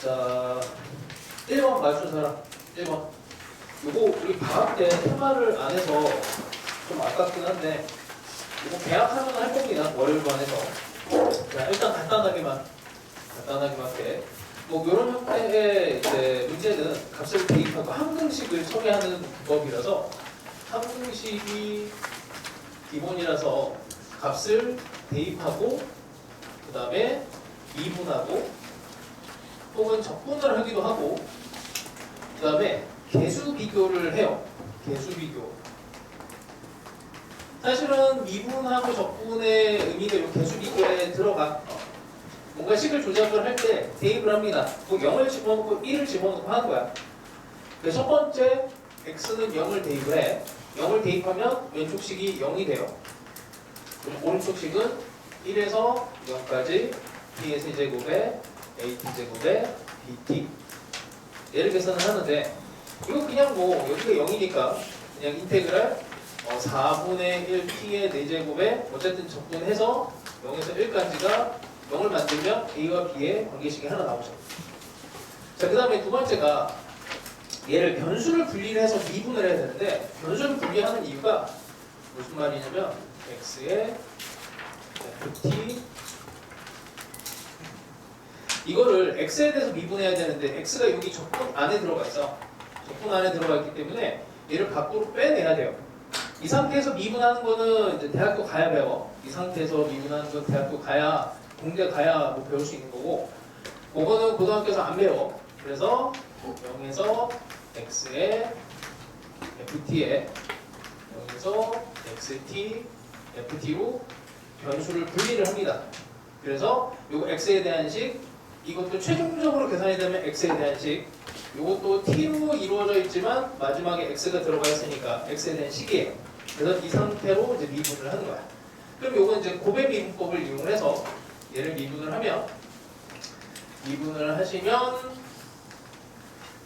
자, 1번 맞춘 사람. 1번. 요거 우리 방학 때 테마를 안 해서 좀 아깝긴 한데 이거 계약하면 할 겁니다. 월요일반에서. 자, 일단 간단하게만 할게. 뭐 이런 형태의 이제 문제는 값을 대입하고 항등식을 처리하는 기법이라서 항등식이 기본이라서 값을 대입하고 그 다음에 미분하고 혹은 적분을 하기도 하고 그 다음에 개수 비교를 해요. 개수 비교. 사실은 미분하고 적분의 의미가 이 개수 비교에 들어가. 뭔가 식을 조작을 할 때 대입을 합니다. 뭐 0을 집어넣고 1을 집어넣고 하는 거야. 첫 번째 x는 0을 대입을 해. 0을 대입하면 왼쪽 식이 0이 돼요. 오른쪽 식은 1에서 0까지 t의 세제곱에 at제곱에 bt 얘를 계산을 하는데 이거 그냥 뭐 여기가 0이니까 그냥 인테그랄 4분의 1 t의 4제곱에 어쨌든 적분해서 0에서 1까지가 0을 만들면 a와 b의 관계식이 하나 나오죠. 자, 그 다음에 두 번째가 얘를 변수를 분리를 해서 미분을 해야 되는데 변수를 분리하는 이유가 무슨 말이냐면 x의 ft 이거를 x에 대해서 미분해야 되는데 x가 여기 적분 안에 들어가 있어. 적분 안에 들어가 있기 때문에 얘를 밖으로 빼내야 돼요. 이 상태에서 미분하는 거는 이제 대학교 가야 배워. 이 상태에서 미분하는 건 대학교 가야 공대 가야 뭐 배울 수 있는 거고 그거는 고등학교에서 안 배워. 그래서 0에서 x의 ft에 0에서 xt ft로 변수를 분리를 합니다. 그래서 요거 x에 대한 식 이것도 최종적으로 계산이 되면 x에 대한 식 이것도 t로 이루어져 있지만 마지막에 x가 들어가 있으니까 x에 대한 식이에요. 그래서 이 상태로 이제 미분을 하는 거야. 그럼 요건 이제 곱의 미분법을 이용해서 얘를 미분을 하면 미분을 하시면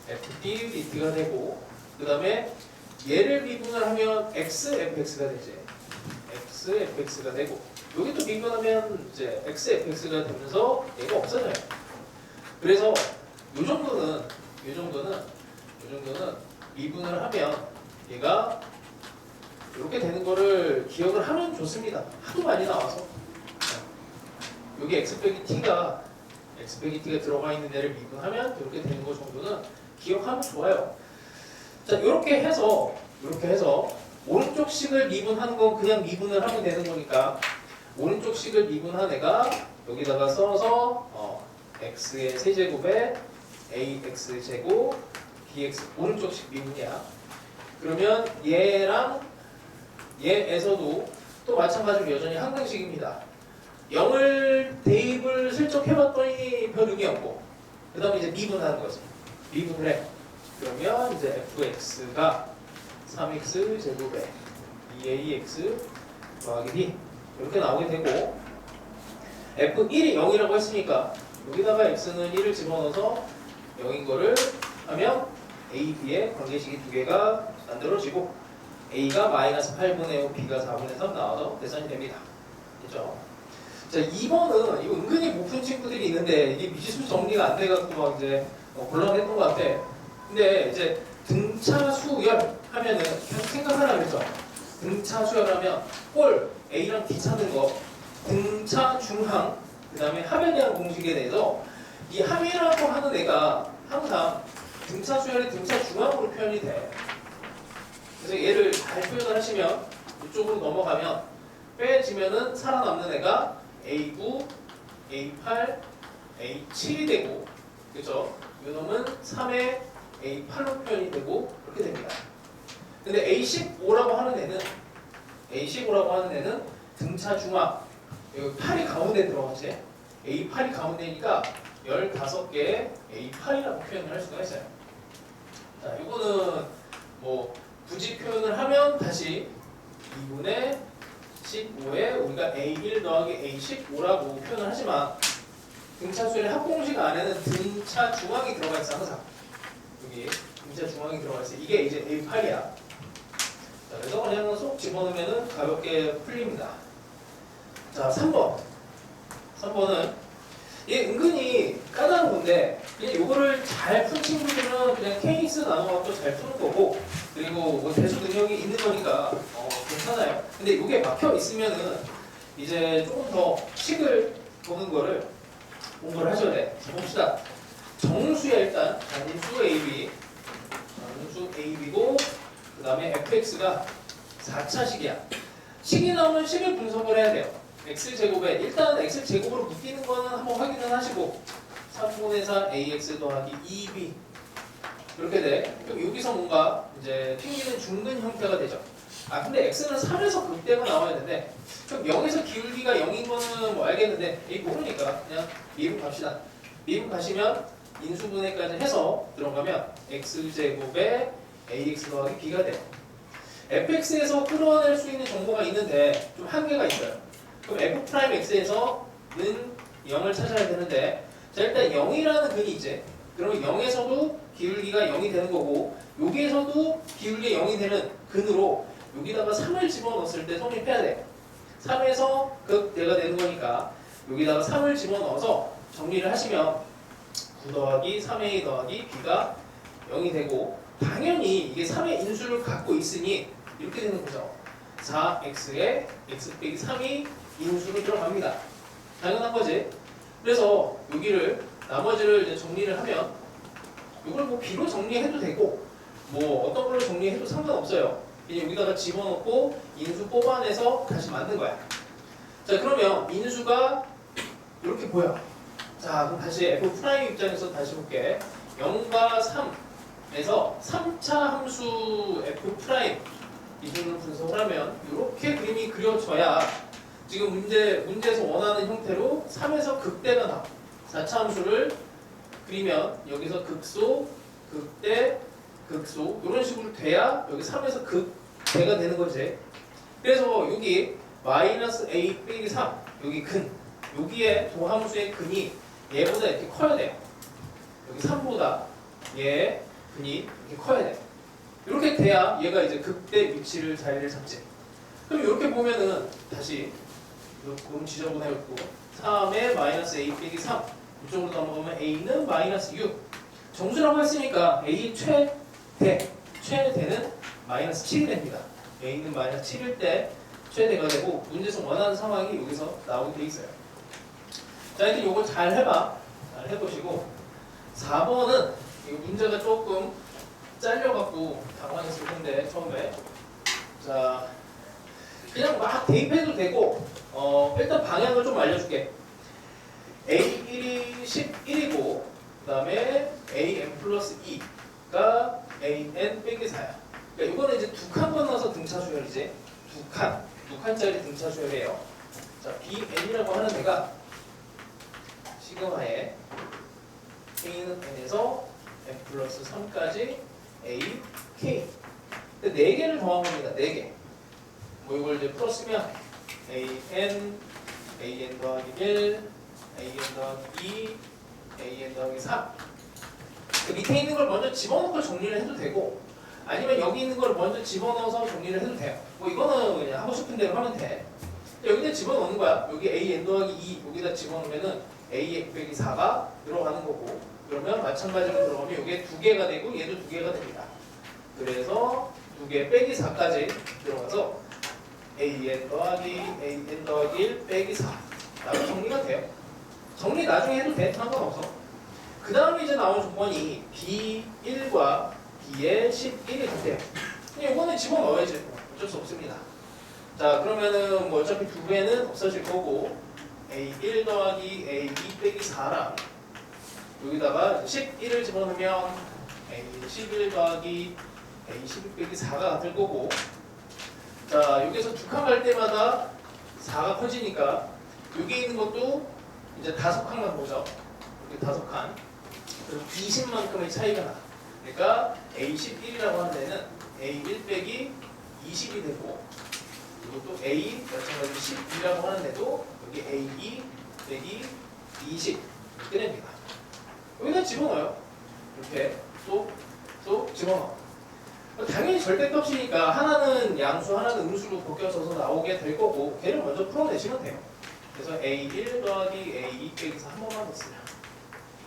ft dt가 되고 그 다음에 얘를 미분을 하면 x fx가 되지. x fx가 되고 여기 또 미분하면 이제 x fx가 되면서 얘가 없어져요. 그래서 요 정도는 미분을 하면 얘가 이렇게 되는 거를 기억을 하면 좋습니다. 하도 많이 나와서 여기 x 빼기 t가 들어가 있는 애를 미분하면 이렇게 되는 거 정도는 기억하면 좋아요. 자, 이렇게 해서 오른쪽 식을 미분하는 건 그냥 미분을 하면 되는 거니까 오른쪽 식을 미분한 애가 여기다가 써서 x의 세제곱에 ax제곱 bx 오른쪽 식 미분이야. 그러면 얘랑 얘에서도 또 마찬가지로 여전히 항등식입니다. 0을 대입을 슬쩍 해봤더니 별 의미 없고 그 다음에 이제 미분하는 거지. 미분을 해. 그러면 이제 fx가 3x 제곱에 2ax 더하기 b 이렇게 나오게 되고 f1이 0이라고 했으니까 여기다가 x는 1을 집어넣어서 0인 거를 하면 a, b의 관계식이 두 개가 만들어지고 a가 마이너스 8분의 5, b가 4분의 3 나와서 계산이 됩니다. 됐죠? 자, 2번은 이거 은근히 못 푼 친구들이 있는데 이게 미지수 정리가 안 돼갖고 막 이제 곤란했던 것 같아. 근데 이제 등차 수열 하면은 계속 생각하라 그랬죠. 등차 수열하면 꼴 A랑 B 찾는 거 등차 중항 그 다음에 합에 대한 공식에 대해서 이 합이라고 하는 애가 항상 등차 수열이 등차 중항으로 표현이 돼. 그래서 얘를 잘 표현을 하시면 이쪽으로 넘어가면 빼지면은 살아남는 애가 A9, A8, A7이 되고 그죠? 이놈은 3의 A8로 표현이 되고 이렇게 됩니다. 근데 A15라고 하는 애는 등차 중앙 여기 8이 가운데 들어가지. A8이 가운데니까 15개의 A8이라고 표현을 할 수가 있어요. 자, 이거는 뭐 굳이 표현을 하면 다시 2분의 15에 우리가 A1 더하기 A15라고 표현을 하지만 등차수의 합공식 안에는 등차 중앙이 들어가 있어. 항상 여기 등차 중앙이 들어가 있어. 이게 이제 A8이야. 자, 그래서 그냥 쏙 집어넣으면 가볍게 풀립니다. 자, 3번은 얘 은근히 까다로운 건데 그냥 요거를 잘 푼 친구들은 그냥 케이스 나눠갖고 잘 푸는 거고 그리고 뭐 대수 능력이 있는 거니까 괜찮아요. 근데 요게 막혀 있으면은 이제 조금 더 식을 보는 거를 공부를 하셔야 돼. 자, 봅시다. 정수야 일단 인수 AB 인수 AB고 그 다음에 fx가 4차식이야. 식이 나오면 식을 분석을 해야 돼요. x제곱에 일단 x제곱으로 묶이는 거는 한번 확인을 하시고 3분의 4 ax 더하기 2b 이렇게 돼. 그럼 여기서 뭔가 이제 튕기는 중근 형태가 되죠. 아 근데 x는 3에서 극대가 나와야 되는데 그럼 0에서 기울기가 0인 거는 뭐 알겠는데 이 모르니까 그냥 미분 갑시다. 미분 가시면 인수분해까지 해서 들어가면 x제곱에 ax 더하기 b가 돼요. fx에서 끌어낼 수 있는 정보가 있는데 좀 한계가 있어요. 그럼 f'x에서는 0을 찾아야 되는데 자 일단 0이라는 근이 있지. 그러면 0에서도 기울기가 0이 되는 거고 여기에서도 기울기가 0이 되는 근으로 여기다가 3을 집어넣었을 때 성립해야 돼. 3에서 극대가 되는 거니까 여기다가 3을 집어넣어서 정리를 하시면 9 더하기 3a 더하기 b가 0이 되고 당연히 이게 3의 인수를 갖고 있으니 이렇게 되는 거죠. 4x에 x 빼기 3이 인수로 들어갑니다. 당연한 거지. 그래서 여기를 나머지를 이제 정리를 하면 이걸 뭐 b로 정리해도 되고 뭐 어떤 걸로 정리해도 상관없어요. 그냥 여기다가 집어넣고 인수 뽑아내서 다시 만든 거야. 자 그러면 인수가 이렇게 보여. 자 그럼 다시 f' 입장에서 다시 볼게. 0과 3에서 3차 함수 f' 기준으로 분석을 하면 이렇게 그림이 그려져야 지금 문제에서 원하는 형태로 3에서 극대가 나와. 4차 함수를 그리면 여기서 극소, 극대, 극소 이런 식으로 돼야 여기 3에서 극대가 되는 거지. 그래서 여기 마이너스 a 빼기 3 여기 근 여기에 도함수의 근이 얘보다 이렇게 커야 돼요. 여기 3보다 얘 근이 이렇게 커야 돼. 이렇게 돼야 얘가 이제 극대 위치를 자리를 잡지. 그럼 이렇게 보면은 다시 이렇게 지저분해갖고 3에 마이너스 a 빼기 3 이쪽으로 넘어가면 a는 마이너스 6 정수라고 했으니까 a 최대는 마이너스 7이 됩니다. a는 마이너스 7일 때 최대가 되고 문제에서 원하는 상황이 여기서 나오게 돼 있어요. 자 일단 이거 잘 해봐. 잘 해보시고 4번은 이 문제가 조금 잘려갖고 당황했을 텐데 처음에 자 그냥 막 대입해도 되고 일단 방향을 좀 알려줄게. A1이 11이고 그 다음에 AN 플러스 2가 AN 빼기 4야. 그러니까 이거는 이제 두 칸 건너서 등차 수열이지. 두 칸짜리 등차 수열이에요. 자 BN이라고 하는 애가 시그마에 K는 N에서 N 플러스 3까지 A, K. 근데 4개를 더한 겁니다. 4개. 뭐 이걸 이제 풀었으면 AN, AN 더하기 1, AN 더하기 2, AN 더하기 3. 그 밑에 있는 걸 먼저 집어넣고 정리를 해도 되고 아니면 여기 있는 걸 먼저 집어넣어서 정리를 해도 돼요. 뭐 이거는 그냥 하고 싶은 대로 하면 돼. 여기다 집어넣는 거야. 여기 AN 더하기 2 여기다 집어넣으면은 AN 빼기 4가 들어가는 거고 그러면 마찬가지로 들어가면 이게 2개가 되고 얘도 2개가 됩니다. 그래서 2개 빼기 4까지 들어가서 AN 더하기 1 빼기 4 라고 정리가 돼요. 정리 나중에 해도 돼. 상관없어. 그 다음에 이제 나온 조건이 B1과 B의 11이 같대요. 이거는 집어넣어야지. 어쩔 수 없습니다. 자 그러면은 뭐 어차피 2배는 없어질 거고 A1 더하기 A2 빼기 4랑 여기다가 11을 집어넣으면 A11 더하기 A11 빼기 4가 될 거고 자 여기서 두 칸 갈 때마다 4가 커지니까 여기 있는 것도 이제 5칸만 보죠. 이렇게 5칸 그럼 20만큼의 차이가 나. 그러니까 A11이라고 하는 데는 A1 빼기 20이 되고 그리고 또 A 마찬가지로 12라고 하는 데도 여기 A2 빼기 20 이렇게 됩니다. 여기다 집어넣어요. 이렇게 또 집어넣어. 당연히 절대값이니까 하나는 양수 하나는 음수로 바뀌어서 나오게 될 거고 걔를 먼저 풀어내시면 돼요. 그래서 A1 더하기 A2 빼기 4 한 번만 더 쓰면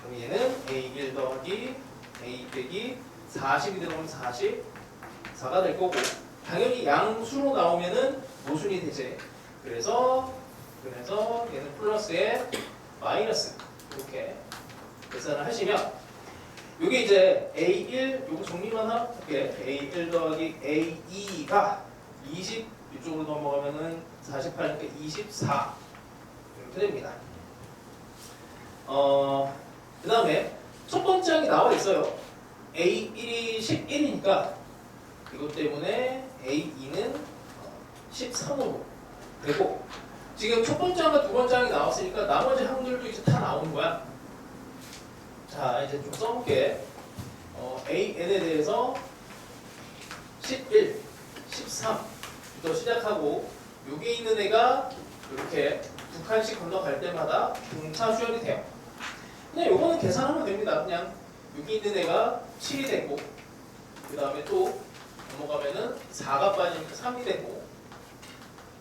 그럼 얘는 A1 더하기 A 빼기 40이 들어오면 44가 될 거고 당연히 양수로 나오면은 모순이 되지. 그래서 얘는 플러스에 마이너스 이렇게 계산을 하시면 이게 이제 A1 요거 정리만 할게. A1 더하기 A2가 20 이쪽으로 넘어가면은 48니까 24 이렇게 됩니다. 그 다음에 첫 번째 항이 나와 있어요. A1이 11이니까 이것 때문에 A2는 13으로 되고 지금 첫 번째 항과 두 번째 항이 나왔으니까 나머지 항들도 이제 다 나오는 거야. 자 이제 좀 써볼게. AN에 대해서 11, 13부터 시작하고 여기 있는 애가 이렇게 두 칸씩 건너갈 때마다 분차 수열이 돼요. 그냥 요거는 계산하면 됩니다. 그냥 여기 있는 애가 7이 되고 그 다음에 또 넘어가면은 4가 빠지니까 3이 되고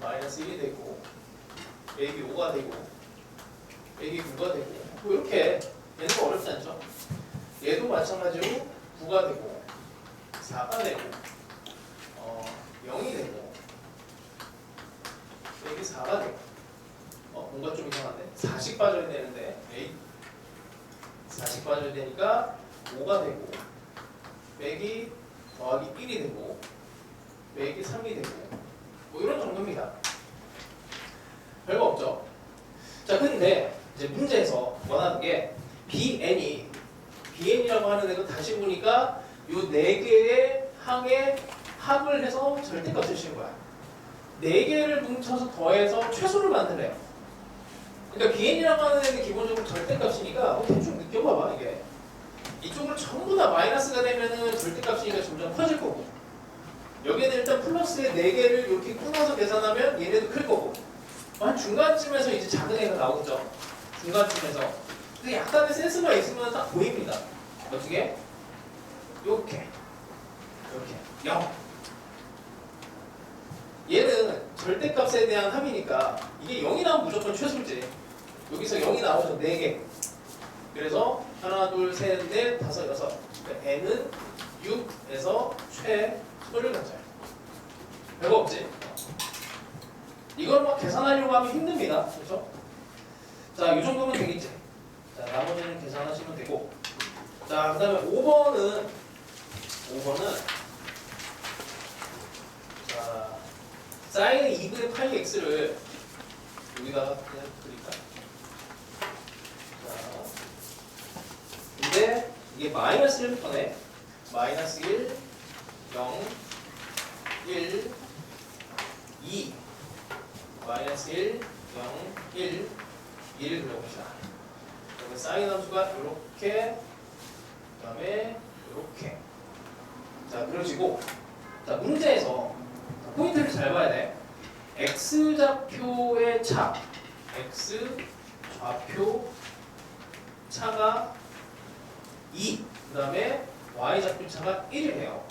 마이너스 1이 되고 빼기 5가 되고 빼기 9가 되고 뭐 이렇게 얘는 어렵지 않죠? 얘도 마찬가지로 9가 되고 4가 되고 0이 되고 빼기 4가 되고 뭔가 좀 이상한데 40 빠져야 되는데 40 빠져야 되니까 5가 되고 빼기 더하기 1이 되고 빼기 3이 되고 뭐 이런 정도입니다. 별거 없죠. 자 근데 이제 문제에서 원하는 게 BN이라고 하는 애가 다시 보니까 요 4개의 항의 합을 해서 절대값을 씌운 거야. 4개를 뭉쳐서 더해서 최소를 만들래요. 그러니까 BN이라고 하는 애는 기본적으로 절대값이니까 대충 느껴봐봐 이게. 이쪽으로 전부 다 마이너스가 되면은 절대값이니까 점점 커질 거고 여기는 일단 플러스의 4개를 이렇게 끊어서 계산하면 얘네도 클 거고 한 중간쯤에서 이제 작은 애가 나오죠. 중간쯤에서. 근데 약간의 센스가 있으면 딱 보입니다. 어떻게? 요렇게 0. 얘는 절대값에 대한 합이니까 이게 0이 나오면 무조건 최소지. 여기서 0이 나오죠. 4개. 그래서 하나, 둘, 셋, 넷, 다섯, 여섯. 그러니까 n은 6에서 최소를 가져요. 별거 없지? 이걸 막 계산하려고 하면 힘듭니다. 그렇죠? 자, 이 정도면 되겠지. 자, 나머지는 계산하시면 되고. 자, 그 다음에 5번은 자, 사인 2분의 파이 x를 여기다가 그냥 그릴까? 자, 근데 이게 마이너스 1부터네. 마이너스 1, 0, 1, 2 마이너스 1, 0, 1, 2를 그려봅시다. 그러면 사인 함수가 이렇게 그 다음에 이렇게 자 그려지고 자 문제에서 포인트를 잘 봐야 돼. x좌표의 차 x좌표 차가 2 그 다음에 y좌표 차가 1이래요.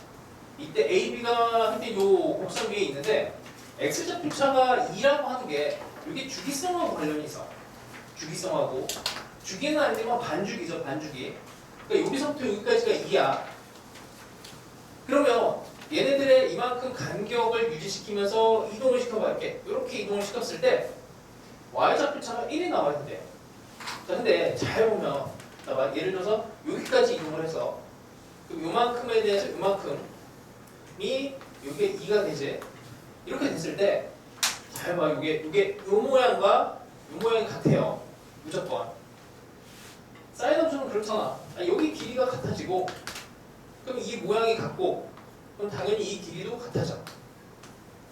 이때 AB가 한때 요 곡선 위에 있는데 x좌표 차가 2라고 하는 게 이게 주기성하고 관련이 있어. 주기성하고 주기는 아니지만 반주기죠. 반주기. 그러니까 여기서부터 여기까지가 2야. 그러면 얘네들의 이만큼 간격을 유지시키면서 이동을 시켜볼게. 이렇게 이동을 시켰을 때 y좌표 차가 1이 나와야 돼. 자, 근데 잘 보면 예를 들어서 여기까지 이동을 해서 그럼 요만큼에 대해서 요만큼이 요게 2가 되지. 이렇게 됐을 때 잘 봐. 요게 요 모양과 요 모양이 같아요. 무조건. 사인 함수는 그렇잖아. 여기 길이가 같아지고 그럼 이 모양이 같고 그럼 당연히 이 길이도 같아져.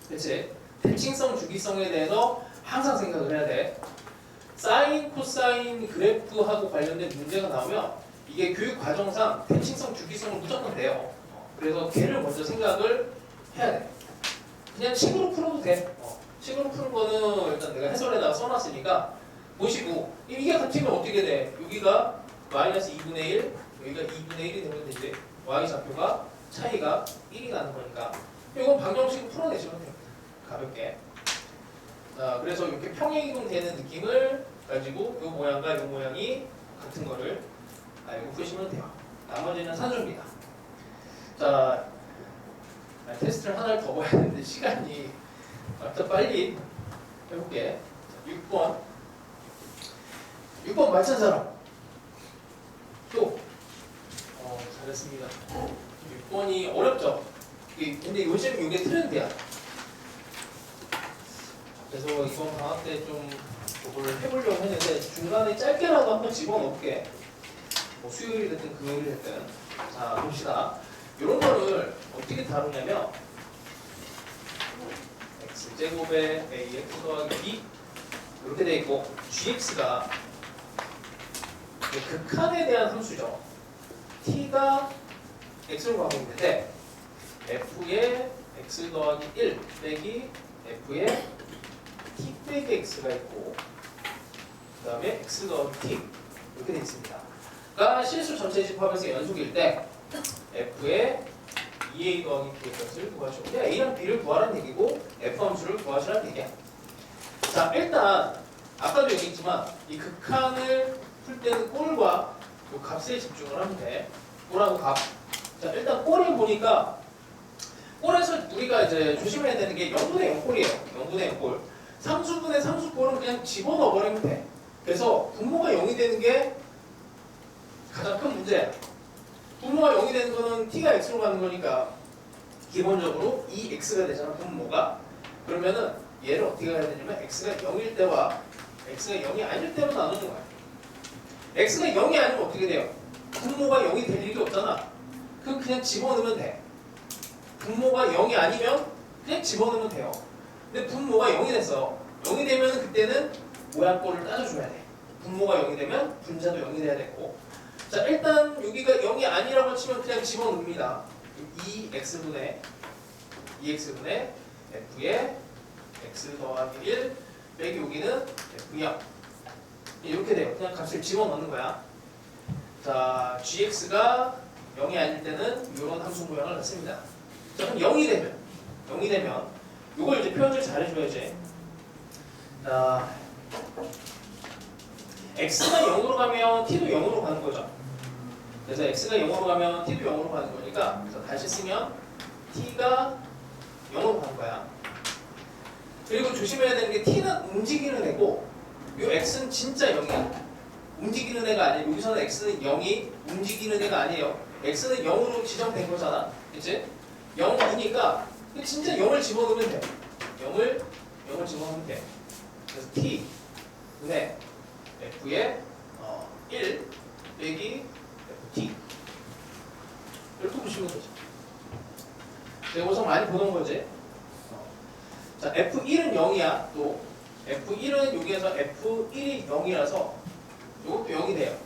그치? 대칭성, 주기성에 대해서 항상 생각을 해야 돼. 사인, 코사인 그래프하고 관련된 문제가 나오면 이게 교육 과정상 대칭성, 주기성을 무조건 돼요. 그래서 걔를 먼저 생각을 해야 돼. 그냥 식으로 풀어도 돼. 식으로 푸는 거는 일단 내가 해설에다가 써놨으니까 보시고 이게 같으면 어떻게 돼? 여기가 마이너스 2분의 1 여기가 2분의 1이 되면 되지. y좌표가 차이가 1이 나는 거니까 이건 방정식으로 풀어내시면 됩니다. 가볍게. 자, 그래서 이렇게 평행이동 되는 느낌을 가지고 이 모양과 이 모양이 같은 거를 알고 푸시면 돼요. 나머지는 산수입니다. 자, 테스트를 하나를 더 봐야 되는데 시간이 좀 빨리 해볼게. 6번 맞춘 사람 또 잘했습니다. 6번이 어렵죠? 근데 요즘 이게 트렌드야. 그래서 이번 방학 때 좀 그걸 해보려고 했는데 중간에 짧게라도 한번 집어넣을게. 뭐 수요일이 됐든 금요일이 됐든. 자, 봅시다. 이런 거를 어떻게 다루냐면 x제곱에 ax 더하기 b 이렇게 돼 있고 gx가 극한에 대한 함수죠. t가 x로 가고 있는데 f의 x 더하기 1 빼기 f의 t 빼기 x가 있고 그 다음에 x 더하기 t 이렇게 돼 있습니다. 그러니까 실수 전체 집합에서 연속일 때 f의 2a 더하기 b의 값을 구하시고 그냥 a랑 b를 구하라는 얘기고 f 함수를 구하시라는 얘기야. 자, 일단 아까도 얘기했지만 이 극한을 풀 때는 꼴과 이 값에 집중을 하면 돼. 꼴하고 값. 자, 일단 꼴을 보니까 꼴에서 우리가 이제 조심해야 되는 게 0분의 0꼴이에요. 0분의 0꼴. 상수분의 상수꼴은 그냥 집어넣어버리면 돼. 그래서 분모가 0이 되는 게 가장 큰 문제야. 분모가 0이 되는 거는 t가 x로 가는 거니까 기본적으로 2x가 되잖아, 분모가. 그러면은 얘를 어떻게 해야 되냐면 x가 0일 때와 x가 0이 아닐 때로 나누는 거야. x가 0이 아니면 어떻게 돼요? 분모가 0이 될 일이 없잖아. 그럼 그냥 집어넣으면 돼. 분모가 0이 아니면 그냥 집어넣으면 돼요. 근데 분모가 0이 됐어. 0이 되면 그때는 모양꼴을 따져줘야 돼. 분모가 0이 되면 분자도 0이 돼야 되고. 자, 일단 여기가 0이 아니라고 치면 그냥 집어넣습니다. 2x분의 f의 x 더하기 1 빼기 여기는 f0 이렇게 돼요. 그냥 값을 집어넣는 거야. 자, gx가 0이 아닐 때는 이런 함수 모양을 넣습니다. 자, 그럼 0이 되면 이걸 이제 표현을 잘 해줘야지. 자, x가 0으로 가면 t도 0으로 가는 거죠. 그래서 x가 0으로 가면 t도 0으로 가는 거니까 그래서 다시 쓰면 t가 0으로 가는 거야. 그리고 조심해야 되는 게 t는 움직이는 애고 이 x는 진짜 0이야. 움직이는 애가 아니에요. 여기서는 x는 0이 움직이는 애가 아니에요. x는 0으로 지정된 거잖아. 그치? 0이니까 진짜 0을 집어넣으면 돼. 0을 집어넣으면 돼. 그래서 t 분의 f의 1 빼기 ft 이렇게 보시면 되죠. 여기서 많이 보던 거지. 자, f1은 0이야. 또 f1은 여기에서 f1이 0이라서 이것도 0이 돼요.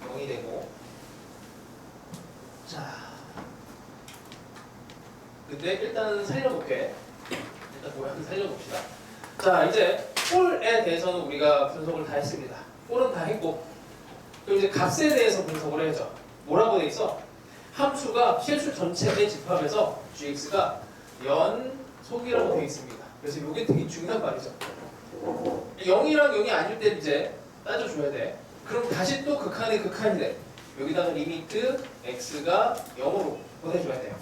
0이 되고. 자, 근데 일단 살려볼게. 일단 모양을 살려봅시다. 자, 이제 꼴에 대해서는 우리가 분석을 다 했습니다. 꼴은 다 했고, 그럼 이제 값에 대해서 분석을 해야죠. 뭐라고 돼 있어? 함수가 실수 전체의 집합에서 gx가 연속이라고 돼 있습니다. 그래서 이게 되게 중요한 말이죠. 0이랑 0이 아닐 때 이제 따져줘야 돼. 그럼 다시 또 극한이 돼. 여기다가 리미트 x가 0으로 보내줘야 돼요.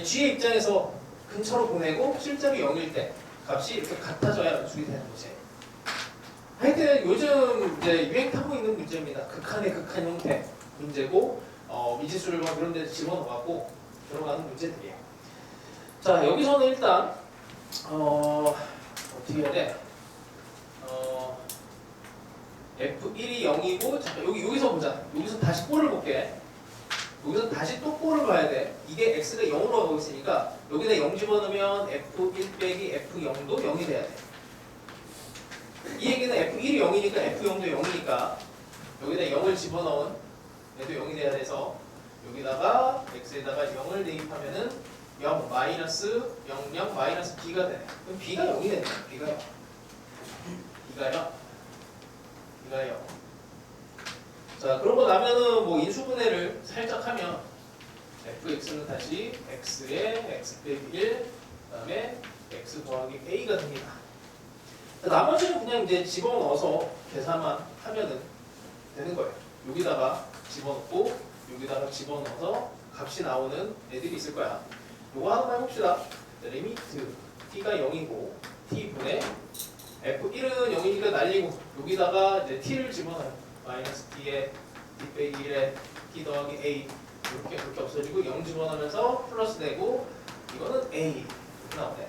g의 입장에서 근처로 보내고 실제로 0일 때 값이 이렇게 같아져야 연속이 되는 거지. 하여튼 요즘 이제 유행 타고 있는 문제입니다. 극한의 극한 형태 문제고 미지수를 막 이런 데 집어넣어갖고 들어가는 문제들이에요. 자, 여기서는 일단 어떻게 해야 돼? F1이 0이고 잠깐 여기서 보자. 여기서 다시 꼴을 볼게. 여기서 다시 또 꼴을 봐야 돼. 이게 x가 0으로 가고 있으니까 여기다 0 집어넣으면 f1 빼기 f0도 0이 돼야 돼. 이 얘기는 f1이 0이니까 f0도 0이니까 여기다 0을 집어넣은 얘도 0이 돼야 돼서 여기다가 x에다가 0을 대입하면은 0 마이너스 0 0 마이너스 b가 되네. 그럼 b가 0이 되네. b가 0. b가 0. 자, 그러고 나면은 뭐 인수분해를 살짝 하면 fx는 다시 x에 x 빼기 1 그다음에 x 더하기 a가 됩니다. 자, 나머지는 그냥 이제 집어넣어서 계산만 하면은 되는 거예요. 여기다가 집어넣고 여기다가 집어넣어서 값이 나오는 애들이 있을 거야. 요거 하나만 해봅시다. 자, 리미트 t가 0이고 t분의 f1은 0이니까 날리고 여기다가 이제 t를 집어넣어요. 마이너스 t에 t 빼기 1에 t 더하기 a 이렇게 그렇게 없어지고 0 집어넣으면서 플러스 되고 이거는 a 이렇게 나오네.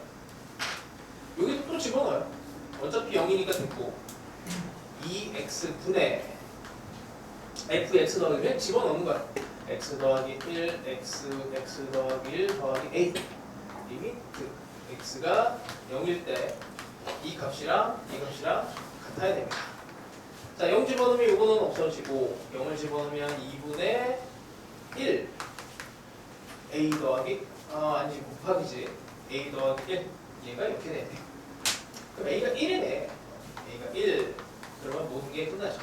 여기도 또 집어넣어요. 어차피 0이니까 됐고 2x분의 fx 더하기 1 집어넣는 거야. x 더하기 1 x 더하기 1 더하기 a 리미트 x가 0일 때 이 값이랑 이 값이랑 같아야 됩니다. 자, 0 집어넣으면 이거는 없어지고 0을 집어넣으면 2분의 1 a 더하기 아니지 곱하기지 a 더하기 1 얘가 이렇게 되네. 그럼 a가 1이네. a가 1 그러면 모든 게 끝나죠.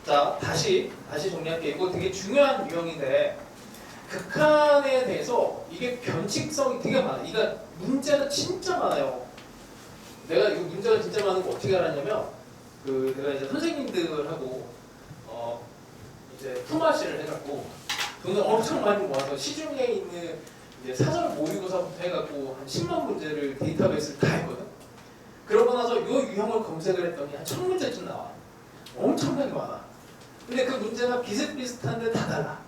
자, 다시 정리할게요. 이거 되게 중요한 유형인데 극한에 대해서 이게 변칙성이 되게 많아요. 이거 문제가 진짜 많아요. 내가 이거 문제가 진짜 많은 거 어떻게 알았냐면 내가 이제 선생님들하고 이제 품앗이를 해갖고 돈을 엄청 많이 모아서 시중에 있는 이제 사전 모의고사부터 해갖고 한 10만 문제를 데이터베이스를 다 했거든. 그러고 나서 이 유형을 검색을 했더니 한 1000문제쯤 나와. 엄청나게 많아. 근데 그 문제가 비슷비슷한데 다 달라.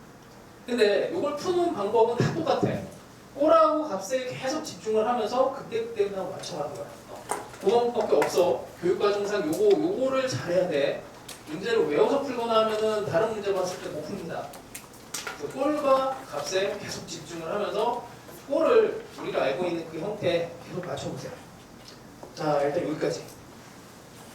근데 이걸 푸는 방법은 다 똑같아. 꼬라고 값에 계속 집중을 하면서 그때 그냥 맞춰가는 거야. 그거밖에 없어. 교육과정상 요거를 잘해야 돼. 문제를 외워서 풀거나 하면은 다른 문제 봤을 때 못 풉니다. 꼴과 값에 계속 집중을 하면서 꼴을 우리가 알고 있는 그 형태에 계속 맞춰보세요. 자, 일단 여기까지.